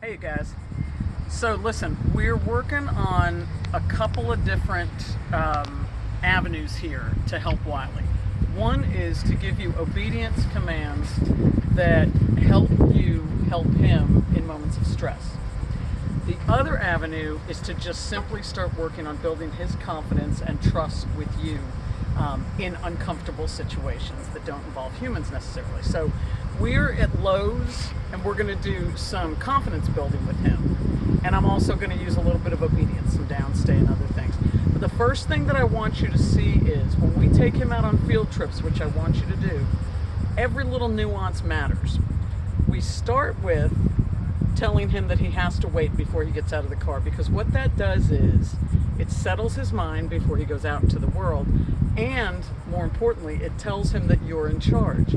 Hey guys, so listen, we're working on a couple of different avenues here to help Wiley. One is to give you obedience commands that help you help him in moments of stress. The other avenue is to just simply start working on building his confidence and trust with you in uncomfortable situations that don't involve humans necessarily. So we're at Lowe's and we're going to do some confidence building with him. And I'm also going to use a little bit of obedience, some downstay and other things. But the first thing that I want you to see is when we take him out on field trips, which I want you to do, every little nuance matters. We start with telling him that he has to wait before he gets out of the car, because what that does is it settles his mind before he goes out into the world, and more importantly, it tells him that you're in charge.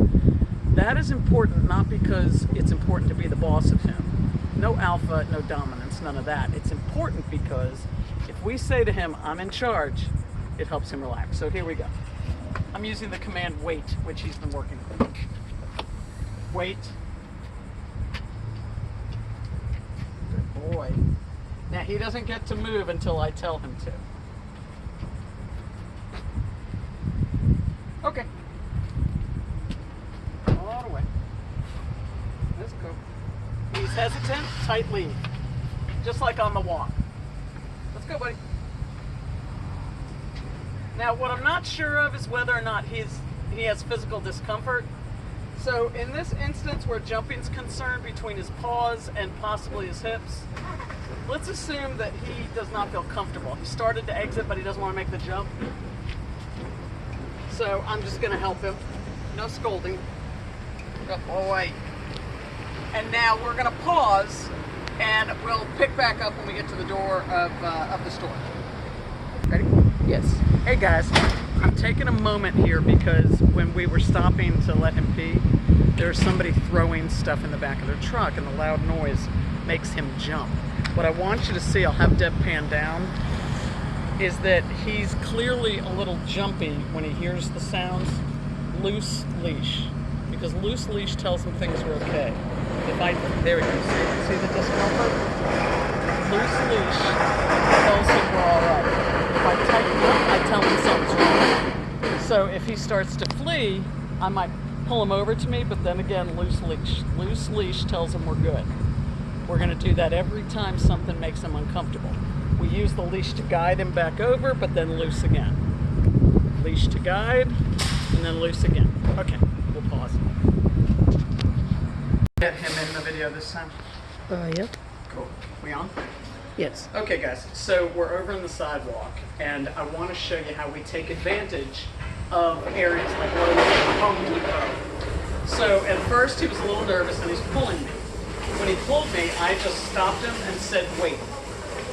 That is important not because it's important to be the boss of him. No alpha, no dominance, none of that. It's important because if we say to him, I'm in charge, it helps him relax. So here we go. I'm using the command wait, which he's been working with. Wait. Good boy. Now he doesn't get to move until I tell him to. Okay. All the way. Let's go. He's hesitant, tight lead. Just like on the walk. Let's go, buddy. Now, what I'm not sure of is whether or not he has physical discomfort. So in this instance where jumping's concerned between his paws and possibly his hips, let's assume that he does not feel comfortable. He started to exit, but he doesn't want to make the jump. So I'm just going to help him. No scolding. Good boy. And now we're going to pause, and we'll pick back up when we get to the door of the store. Ready? Yes. Hey guys, I'm taking a moment here because when we were stopping to let him pee, there's somebody throwing stuff in the back of their truck, and the loud noise makes him jump. What I want you to see, I'll have Deb pan down, is that he's clearly a little jumpy when he hears the sounds. Loose leash, because loose leash tells him things are okay. There we go, see the discomfort? Loose leash tells him we're all right. If I tighten up, I tell him something's wrong. So if he starts to flee, I might pull him over to me, but then again, loose leash. Loose leash tells him we're good. We're going to do that every time something makes him uncomfortable. We use the leash to guide him back over, but then loose again. Leash to guide, and then loose again. Okay, we'll pause. Get him in the video this time? Yep. Cool. We on? Yes. Okay guys, so we're over in the sidewalk, and I want to show you how we take advantage of areas like Lowe and Home Depot. So at first he was a little nervous and he's pulling me. When he pulled me, I just stopped him and said wait.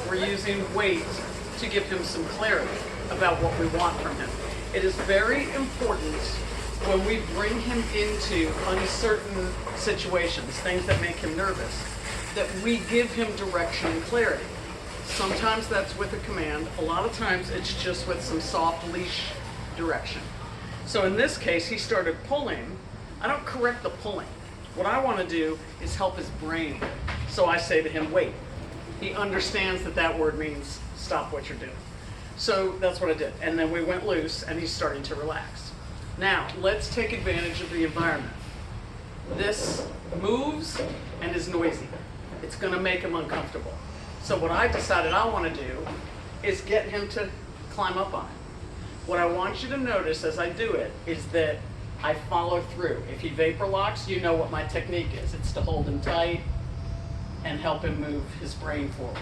We're using wait to give him some clarity about what we want from him. It is very important when we bring him into uncertain situations, things that make him nervous, that we give him direction and clarity. Sometimes that's with a command. A lot of times it's just with some soft leash direction. So in this case, he started pulling. I don't correct the pulling. What I want to do is help his brain. So I say to him, wait. He understands that that word means stop what you're doing. So that's what I did. And then we went loose and he's starting to relax. Now, let's take advantage of the environment. This moves and is noisy. It's going to make him uncomfortable. So what I decided I want to do is get him to climb up on it. What I want you to notice as I do it is that I follow through. If he vapor locks, you know what my technique is. It's to hold him tight and help him move his brain forward.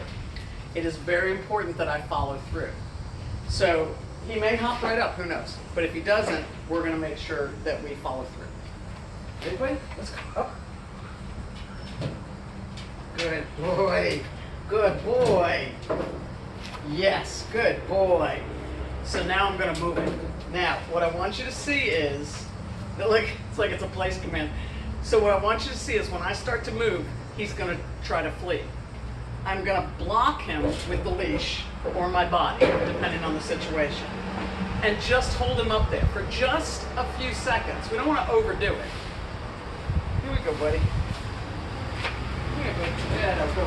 It is very important that I follow through. So he may hop right up, who knows? But if he doesn't, we're going to make sure that we follow through. Anybody? Let's go. Up. Good boy. Good boy. Yes, good boy. So now I'm going to move it. Now, what I want you to see is, look, it's like it's a place command. So what I want you to see is when I start to move, he's going to try to flee. I'm going to block him with the leash or my body, depending on the situation. And just hold him up there for just a few seconds. We don't want to overdo it. Here we go, buddy. Here we go. Yeah, no, go.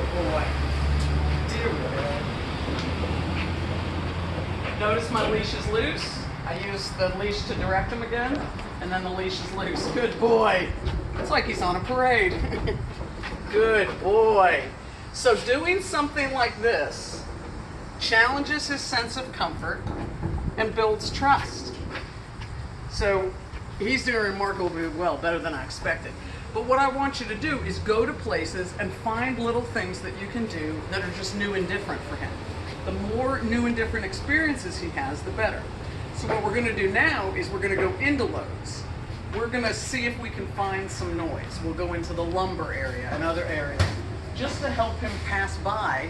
Notice my leash is loose. I use the leash to direct him again, and then the leash is loose. Good boy. It's like he's on a parade. Good boy. So doing something like this challenges his sense of comfort and builds trust. So he's doing remarkably well, better than I expected. But what I want you to do is go to places and find little things that you can do that are just new and different for him. The more new and different experiences he has, the better. So what we're going to do now is we're going to go into Lowe's. We're going to see if we can find some noise. We'll go into the lumber area and other areas just to help him pass by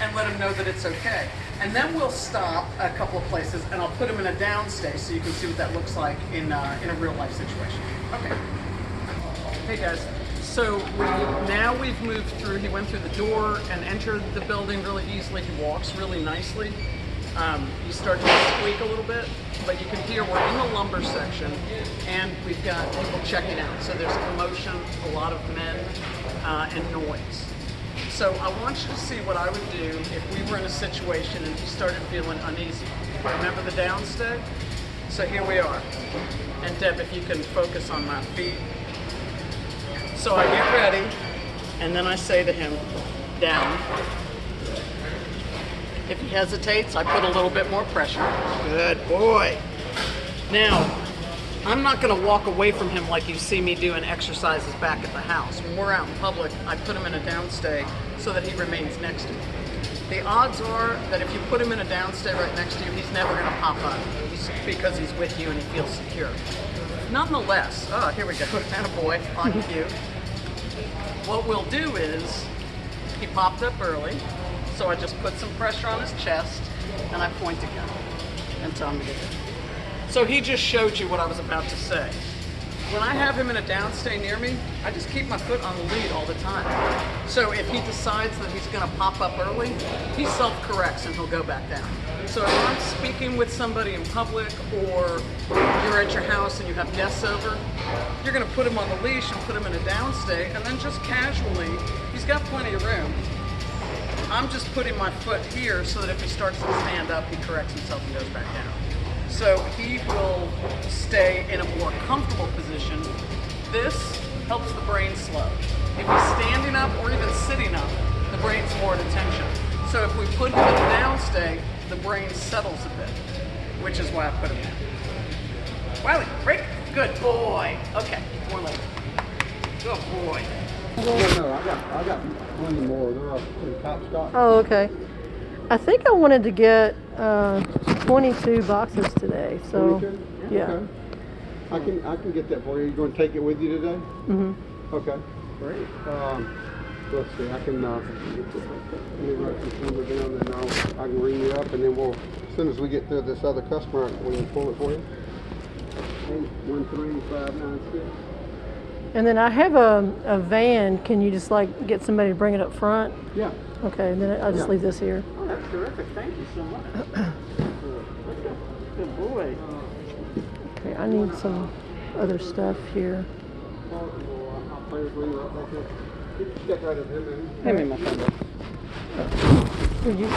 and let him know that it's okay. And then we'll stop a couple of places and I'll put him in a downstay so you can see what that looks like in a real life situation. Okay. Hey guys. So now we've moved through, he went through the door and entered the building really easily. He walks really nicely. You start to squeak a little bit, but you can hear we're in the lumber section and we've got people checking out. So there's commotion, a lot of men, and noise. So I want you to see what I would do if we were in a situation and he started feeling uneasy. Remember the downstay? So here we are. And Deb, if you can focus on my feet. So I get ready, and then I say to him, down. If he hesitates, I put a little bit more pressure. Good boy. Now, I'm not going to walk away from him like you see me doing exercises back at the house. When we're out in public, I put him in a downstay so that he remains next to me. The odds are that if you put him in a downstay right next to you, he's never going to pop up because he's with you and he feels secure. Nonetheless, oh, here we go, attaboy, on cue. What we'll do is, he popped up early, so I just put some pressure on his chest and I point again and tell him to get in. So he just showed you what I was about to say. When I have him in a downstay near me, I just keep my foot on the lead all the time. So if he decides that he's going to pop up early, he self-corrects and he'll go back down. So if I'm speaking with somebody in public or you're at your house and you have guests over, you're going to put him on the leash and put him in a downstay and then just casually, he's got plenty of room. I'm just putting my foot here so that if he starts to stand up, he corrects himself and goes back down. So he will stay in a more comfortable position. This helps the brain slow. If he's standing up or even sitting up, the brain's more at attention. So if we put him in a downstay, the brain settles a bit, which is why I put him in. Wiley, break. Good boy. Okay, more later. Good boy. No, I got one more. They're up in top stock. Oh, okay. I think I wanted to get 22 boxes today. So 22? yeah. Okay. I can get that for you. You going to take it with you today? Mhm. Okay. Great. Let's see. I can let me write this number down, and I can ring you up, and then we'll, as soon as we get to this other customer, we can pull it for you. 813596. And then I have a van. Can you just like get somebody to bring it up front? Yeah. Okay. And then I'll just leave this here. Oh, that's terrific. Thank you so much. Good boy. Okay. I need some other stuff here. Get right up here, man. Hand me my phone. Here you.